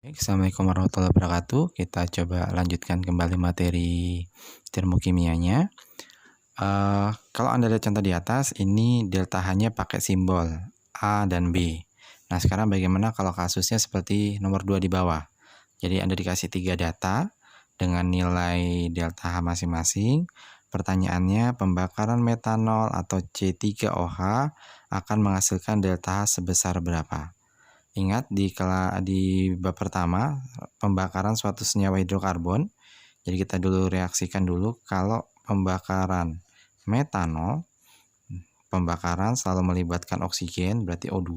Assalamualaikum warahmatullahi wabarakatuh. Kita coba lanjutkan kembali materi termokimianya. Kalau Anda lihat contoh di atas, ini delta H-nya pakai simbol A dan B. Nah, sekarang bagaimana kalau kasusnya seperti nomor 2 di bawah? Jadi Anda dikasih 3 data dengan nilai delta H masing-masing. Pertanyaannya, pembakaran metanol atau C3OH akan menghasilkan delta H sebesar berapa? Ingat di bab pertama, pembakaran suatu senyawa hidrokarbon. Jadi kita dulu reaksikan dulu kalau pembakaran metanol, pembakaran selalu melibatkan oksigen, berarti O2,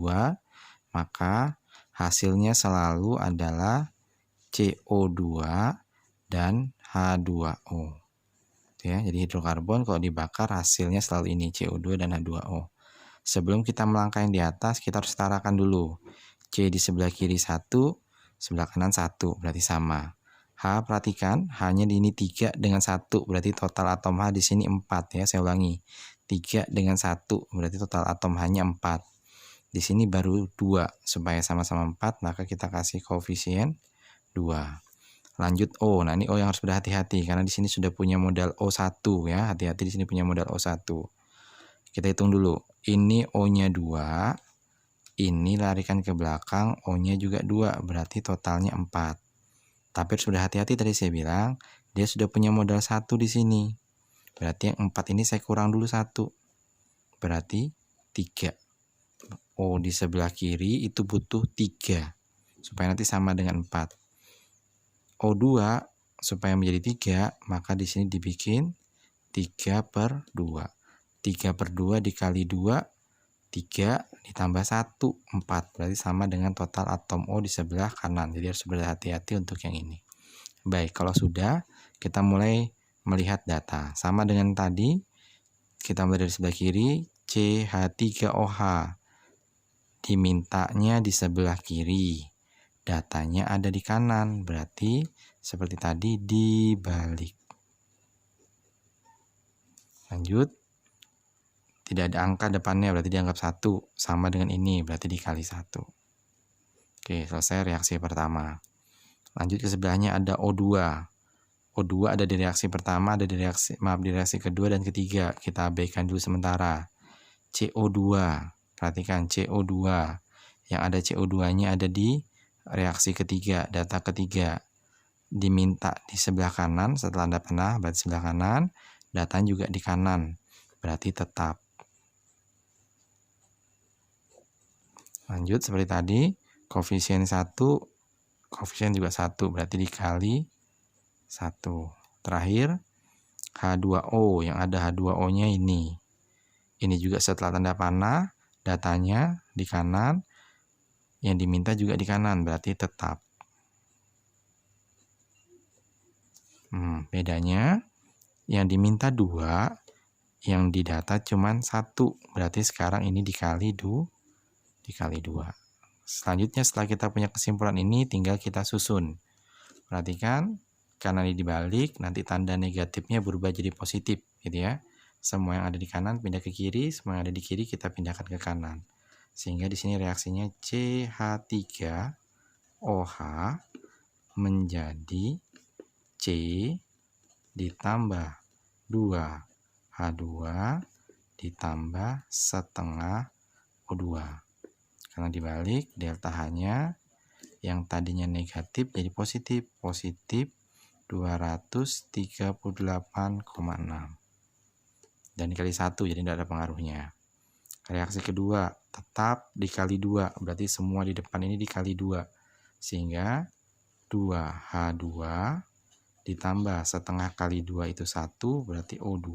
maka hasilnya selalu adalah CO2 dan H2O. Ya, jadi hidrokarbon kalau dibakar hasilnya selalu ini CO2 dan H2O. Sebelum kita melangkah yang di atas, kita harus setarakan dulu. C di sebelah kiri 1, sebelah kanan 1, berarti sama. H, perhatikan, H-nya di ini 3 dengan 1, berarti total atom H di sini 4 ya, saya ulangi. 3 dengan 1, berarti total atom H-nya 4. Di sini baru 2, supaya sama-sama 4, maka kita kasih koefisien 2. Lanjut O, nah ini O yang harus berhati-hati, karena di sini sudah punya modal O1 ya, hati-hati di sini punya modal O1. Kita hitung dulu, ini O-nya 2, ini larikan ke belakang, O-nya juga 2, berarti totalnya 4. Tapi sudah hati-hati tadi saya bilang, dia sudah punya modal 1 di sini. Berarti yang 4 ini saya kurang dulu 1. Berarti 3. O di sebelah kiri itu butuh 3. Supaya nanti sama dengan 4. O2 supaya menjadi 3, maka di sini dibikin 3/2. 3/2 dikali 2, 3 ditambah 1, 4. Berarti sama dengan total atom O di sebelah kanan. Jadi harus berhati-hati untuk yang ini. Baik, kalau sudah, kita mulai melihat data. Sama dengan tadi, kita mulai dari sebelah kiri, CH3OH. Dimintanya di sebelah kiri. Datanya ada di kanan. Berarti seperti tadi dibalik. Lanjut. Tidak ada angka depannya, berarti dianggap 1. Sama dengan ini, berarti dikali 1. Oke, selesai reaksi pertama. Lanjut ke sebelahnya ada O2. O2 ada di reaksi pertama, ada di reaksi kedua dan ketiga. Kita abaikan dulu sementara. CO2. Perhatikan CO2. Yang ada CO2-nya ada di reaksi ketiga, data ketiga. Diminta di sebelah kanan, setelah Anda pernah, berarti sebelah kanan. Datanya juga di kanan, berarti tetap. Lanjut seperti tadi, koefisien 1, koefisien juga 1, berarti dikali 1. Terakhir, H2O, yang ada H2O-nya ini. Ini juga setelah tanda panah, datanya di kanan, yang diminta juga di kanan, berarti tetap. Bedanya, yang diminta 2, yang didata cuma 1, berarti sekarang ini dikali 2. Selanjutnya setelah kita punya kesimpulan ini, tinggal kita susun. Perhatikan, karena ini dibalik, nanti tanda negatifnya berubah jadi positif, gitu ya. Semua yang ada di kanan pindah ke kiri, semua yang ada di kiri kita pindahkan ke kanan. Sehingga di sini reaksinya CH3OH menjadi C ditambah 2H2 ditambah setengah O2. Karena dibalik, delta H-nya yang tadinya negatif jadi positif. Positif 238,6. Dan dikali 1, jadi tidak ada pengaruhnya. Reaksi kedua, tetap dikali 2. Berarti semua di depan ini dikali 2. Sehingga 2H2 ditambah setengah kali 2 itu 1. Berarti O2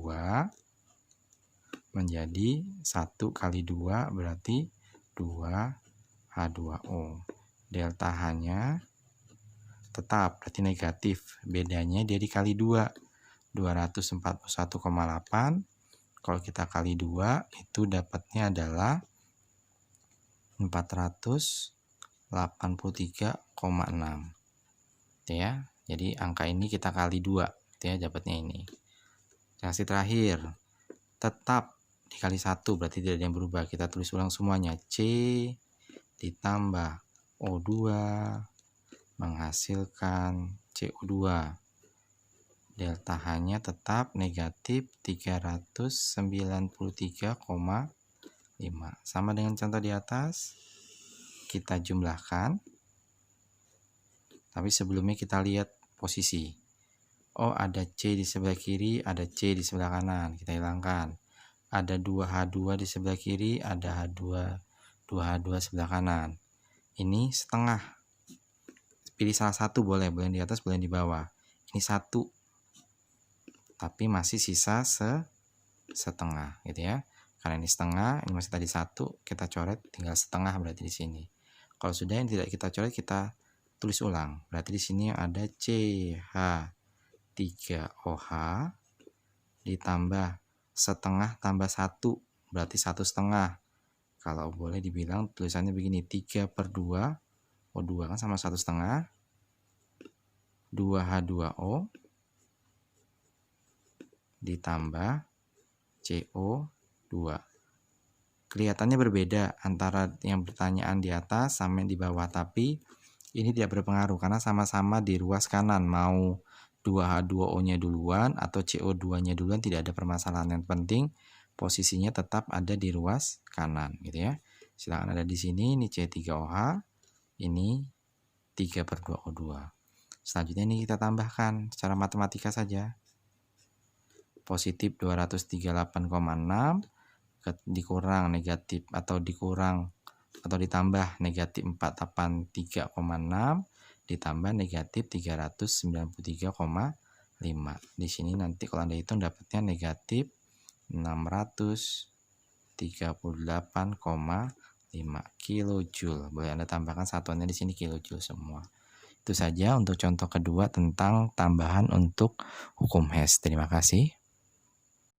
menjadi 1 kali 2 berarti 2H2O. Delta H-nya tetap, berarti negatif. Bedanya dia dikali 2. 241,8. Kalau kita kali 2, itu dapatnya adalah 483,6. Ya, jadi angka ini kita kali 2, ya, dapatnya ini. Reaksi terakhir, tetap dikali 1, berarti tidak ada yang berubah. Kita tulis ulang semuanya. C ditambah O2 menghasilkan CO2. Delta H-nya tetap negatif 393,5. Sama dengan contoh di atas, kita jumlahkan. Tapi sebelumnya kita lihat posisi. Oh, ada C di sebelah kiri, ada C di sebelah kanan. Kita hilangkan. Ada 2H2 di sebelah kiri, ada H2 sebelah kanan. Ini setengah. Pilih salah satu boleh yang di atas, boleh yang di bawah. Ini 1. Tapi masih sisa setengah, gitu ya. Karena ini setengah, ini masih tadi 1, kita coret tinggal setengah berarti di sini. Kalau sudah yang tidak kita coret, kita tulis ulang. Berarti di sini ada CH3OH ditambah setengah tambah 1, berarti 1/2. Kalau boleh dibilang tulisannya begini, 3/2, O2 kan sama 1/2, 2H2O ditambah CO2. Kelihatannya berbeda antara yang pertanyaan di atas sama yang di bawah, tapi ini tidak berpengaruh karena sama-sama di ruas kanan. Mau 2H2O-nya duluan atau CO2-nya duluan tidak ada permasalahan. Yang penting posisinya tetap ada di ruas kanan, gitu ya. Silakan ada di sini, ini C3OH, ini 3/2O2. Selanjutnya ini kita tambahkan secara matematika saja. Positif 238,6 dikurang negatif atau ditambah negatif 483,6 ditambah negatif 393,5. Di sini nanti kalau Anda hitung dapatnya negatif 638,5 kilojoule. Boleh Anda tambahkan satuannya di sini kilojoule semua. Itu saja untuk contoh kedua tentang tambahan untuk hukum Hess. Terima kasih.